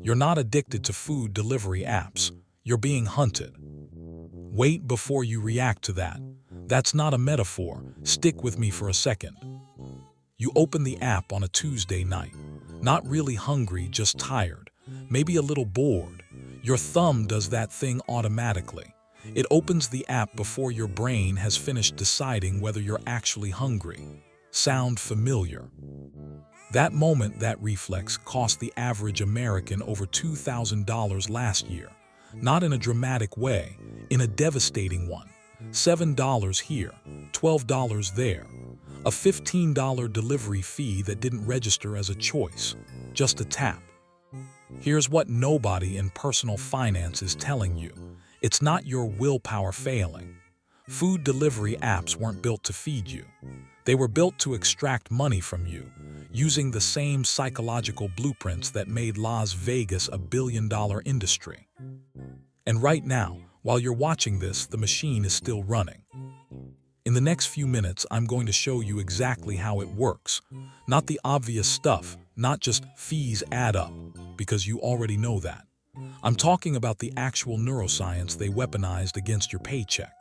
You're not addicted to food delivery apps. You're being hunted. Wait before you react to that. That's not a metaphor. Stick with me for a second. You open the app on a Tuesday night. Not really hungry, just tired. Maybe a little bored. Your thumb does that thing automatically. It opens the app before your brain has finished deciding whether you're actually hungry. Sound familiar? That moment, that reflex, cost the average American over $2,000 last year. Not in a dramatic way, in a devastating one. $7 here, $12 there. A $15 delivery fee that didn't register as a choice, just a tap. Here's what nobody in personal finance is telling you. It's not your willpower failing. Food delivery apps weren't built to feed you. They were built to extract money from you, using the same psychological blueprints that made Las Vegas a billion-dollar industry. And right now, while you're watching this, the machine is still running. In the next few minutes, I'm going to show you exactly how it works. Not the obvious stuff, not just fees add up, because you already know that. I'm talking about the actual neuroscience they weaponized against your paycheck.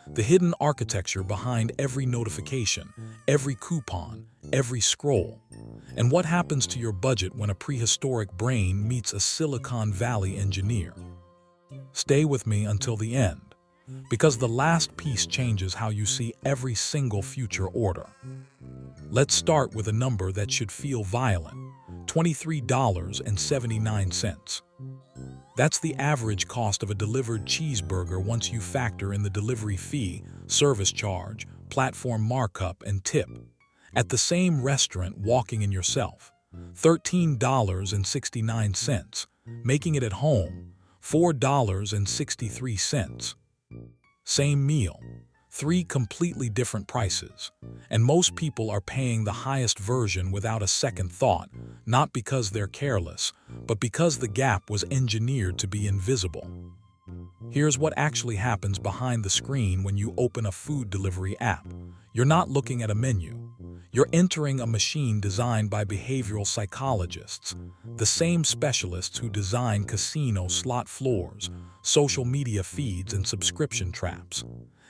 The hidden architecture behind every notification, every coupon, every scroll. And what happens to your budget when a prehistoric brain meets a Silicon Valley engineer? Stay with me until the end, because the last piece changes how you see every single future order. Let's start with a number that should feel violent: $23.79. That's the average cost of a delivered cheeseburger once you factor in the delivery fee, service charge, platform markup, and tip. At the same restaurant, walking in yourself, $13.69, making it at home, $4.63. Same meal, three completely different prices. And most people are paying the highest version without a second thought, not because they're careless, but because the gap was engineered to be invisible. Here's what actually happens behind the screen when you open a food delivery app. You're not looking at a menu. You're entering a machine designed by behavioral psychologists, the same specialists who design casino slot floors, social media feeds, and subscription traps.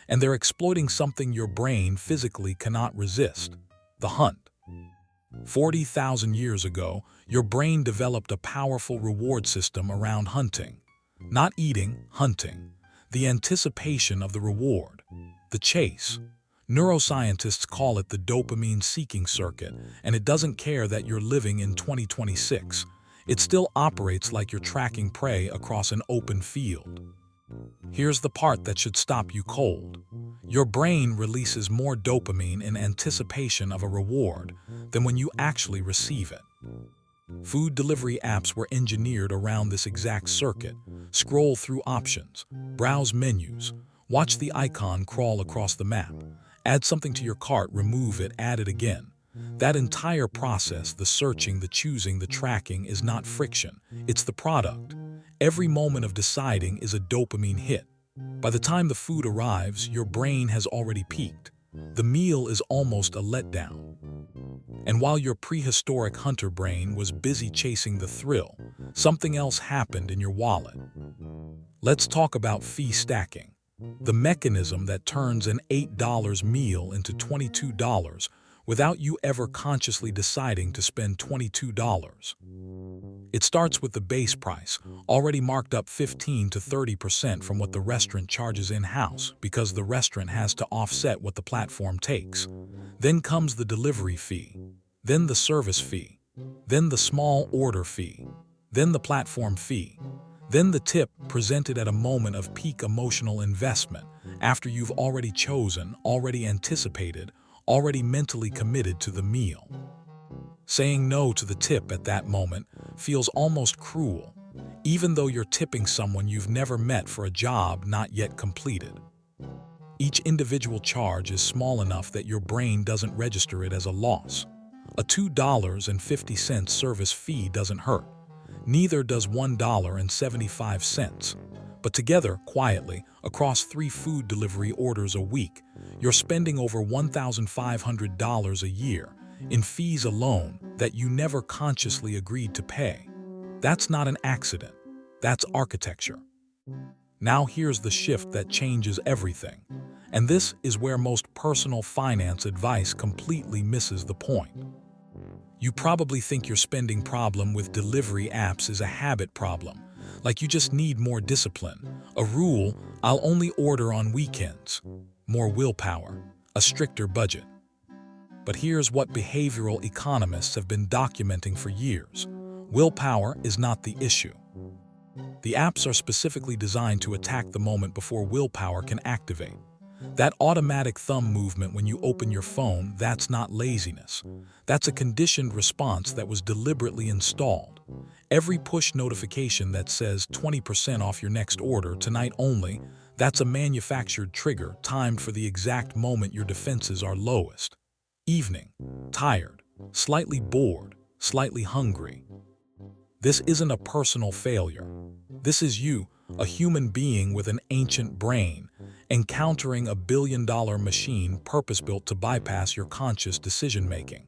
And they're exploiting something your brain physically cannot resist: the hunt. 40,000 years ago, your brain developed a powerful reward system around hunting. Not eating, hunting. The anticipation of the reward. The chase. Neuroscientists call it the dopamine-seeking circuit, and it doesn't care that you're living in 2026. It still operates like you're tracking prey across an open field. Here's the part that should stop you cold. Your brain releases more dopamine in anticipation of a reward than when you actually receive it. Food delivery apps were engineered around this exact circuit. Scroll through options, browse menus, watch the icon crawl across the map, add something to your cart, remove it, add it again. That entire process, the searching, the choosing, the tracking, is not friction. It's the product. Every moment of deciding is a dopamine hit. By the time the food arrives, your brain has already peaked. The meal is almost a letdown. And while your prehistoric hunter brain was busy chasing the thrill, something else happened in your wallet. Let's talk about fee stacking. The mechanism that turns an $8 meal into $22 without you ever consciously deciding to spend $22. It starts with the base price, already marked up 15 to 30% from what the restaurant charges in-house, because the restaurant has to offset what the platform takes. Then comes the delivery fee, then the service fee, then the small order fee, then the platform fee, then the tip, presented at a moment of peak emotional investment, after you've already chosen, already anticipated, already mentally committed to the meal. Saying no to the tip at that moment feels almost cruel, even though you're tipping someone you've never met for a job not yet completed. Each individual charge is small enough that your brain doesn't register it as a loss. A $2.50 service fee doesn't hurt. Neither does $1.75. But together, quietly, across 3 food delivery orders a week, you're spending over $1,500 a year in fees alone that you never consciously agreed to pay. That's not an accident. That's architecture. Now here's the shift that changes everything. And this is where most personal finance advice completely misses the point. You probably think your spending problem with delivery apps is a habit problem, like you just need more discipline, a rule, I'll only order on weekends, more willpower, a stricter budget. But here's what behavioral economists have been documenting for years. Willpower is not the issue. The apps are specifically designed to attack the moment before willpower can activate. That automatic thumb movement when you open your phone, that's not laziness. That's a conditioned response that was deliberately installed. Every push notification that says 20% off your next order tonight only, that's a manufactured trigger timed for the exact moment your defenses are lowest. Evening, tired, slightly bored, slightly hungry. This isn't a personal failure. This is you, a human being with an ancient brain, encountering a billion-dollar machine purpose-built to bypass your conscious decision-making.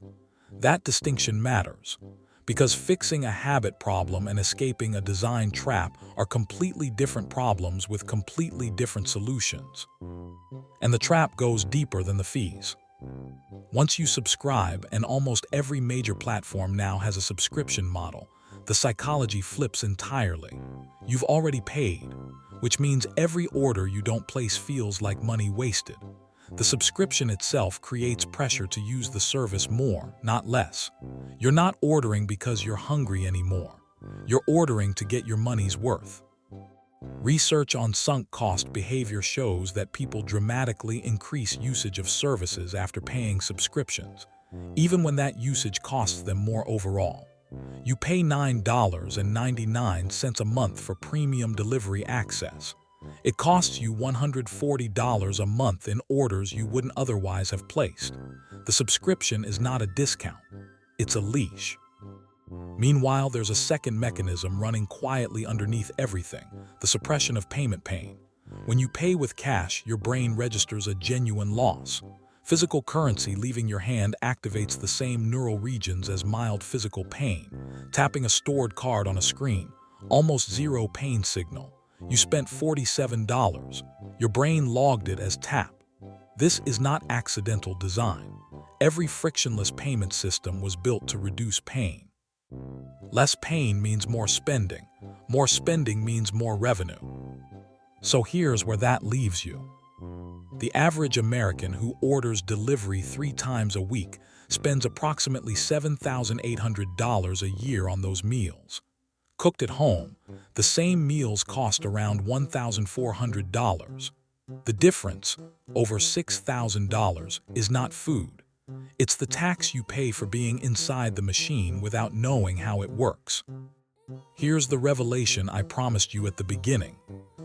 That distinction matters, because fixing a habit problem and escaping a design trap are completely different problems with completely different solutions. And the trap goes deeper than the fees. Once you subscribe, and almost every major platform now has a subscription model, the psychology flips entirely. You've already paid, which means every order you don't place feels like money wasted. The subscription itself creates pressure to use the service more, not less. You're not ordering because you're hungry anymore. You're ordering to get your money's worth. Research on sunk cost behavior shows that people dramatically increase usage of services after paying subscriptions, even when that usage costs them more overall. You pay $9.99 a month for premium delivery access. It costs you $140 a month in orders you wouldn't otherwise have placed. The subscription is not a discount, it's a leash. Meanwhile, there's a second mechanism running quietly underneath everything, the suppression of payment pain. When you pay with cash, your brain registers a genuine loss. Physical currency leaving your hand activates the same neural regions as mild physical pain. Tapping a stored card on a screen, almost zero pain signal. You spent $47. Your brain logged it as tap. This is not accidental design. Every frictionless payment system was built to reduce pain. Less pain means more spending. More spending means more revenue. So here's where that leaves you. The average American who orders delivery 3 times a week spends approximately $7,800 a year on those meals. Cooked at home, the same meals cost around $1,400. The difference, over $6,000, is not food. It's the tax you pay for being inside the machine without knowing how it works. Here's the revelation I promised you at the beginning.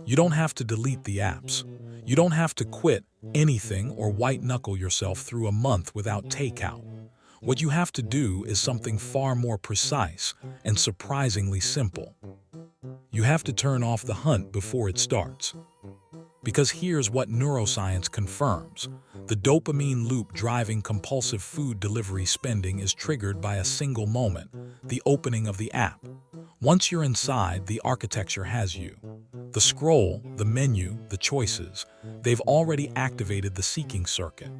You don't have to delete the apps. You don't have to quit anything or white-knuckle yourself through a month without takeout. What you have to do is something far more precise and surprisingly simple. You have to turn off the hunt before it starts. Because here's what neuroscience confirms. The dopamine loop driving compulsive food delivery spending is triggered by a single moment, the opening of the app. Once you're inside, the architecture has you. The scroll, the menu, the choices, they've already activated the seeking circuit.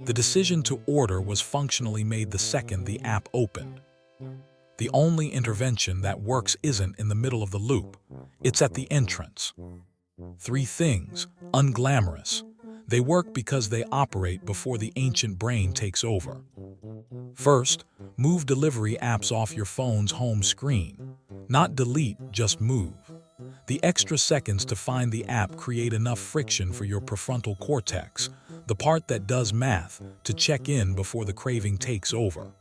The decision to order was functionally made the second the app opened. The only intervention that works isn't in the middle of the loop, it's at the entrance. 3 things, unglamorous. They work because they operate before the ancient brain takes over. First, move delivery apps off your phone's home screen. Not delete, just move. The extra seconds to find the app create enough friction for your prefrontal cortex, the part that does math, to check in before the craving takes over.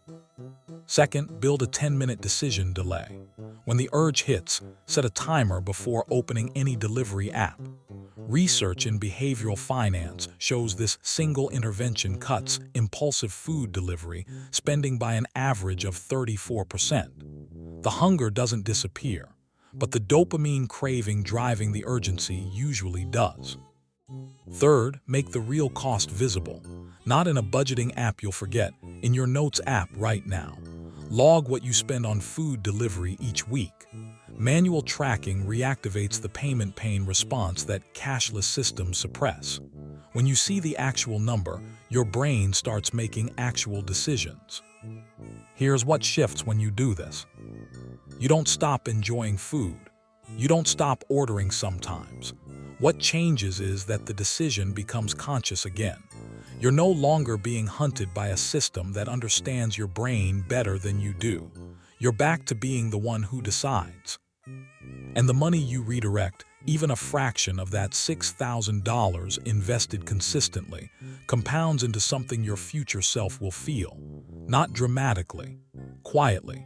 Second, build a 10-minute decision delay. When the urge hits, set a timer before opening any delivery app. Research in behavioral finance shows this single intervention cuts impulsive food delivery spending by an average of 34%. The hunger doesn't disappear, but the dopamine craving driving the urgency usually does. Third, make the real cost visible. Not in a budgeting app you'll forget, in your Notes app right now. Log what you spend on food delivery each week. Manual tracking reactivates the payment pain response that cashless systems suppress. When you see the actual number, your brain starts making actual decisions. Here's what shifts when you do this. You don't stop enjoying food. You don't stop ordering sometimes. What changes is that the decision becomes conscious again. You're no longer being hunted by a system that understands your brain better than you do. You're back to being the one who decides. And the money you redirect, even a fraction of that $6,000 invested consistently, compounds into something your future self will feel. Not dramatically, quietly,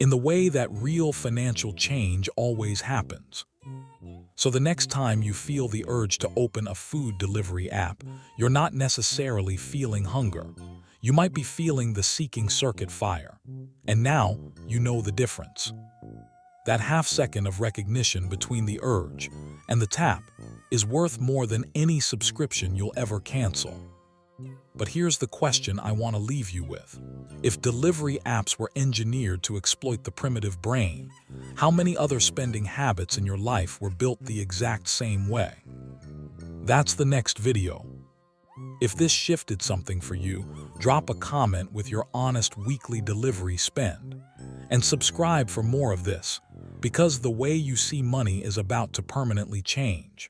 in the way that real financial change always happens. So the next time you feel the urge to open a food delivery app, you're not necessarily feeling hunger. You might be feeling the seeking circuit fire. And now you know the difference. That half second of recognition between the urge and the tap is worth more than any subscription you'll ever cancel. But here's the question I want to leave you with. If delivery apps were engineered to exploit the primitive brain, how many other spending habits in your life were built the exact same way? That's the next video. If this shifted something for you, drop a comment with your honest weekly delivery spend. And subscribe for more of this, because the way you see money is about to permanently change.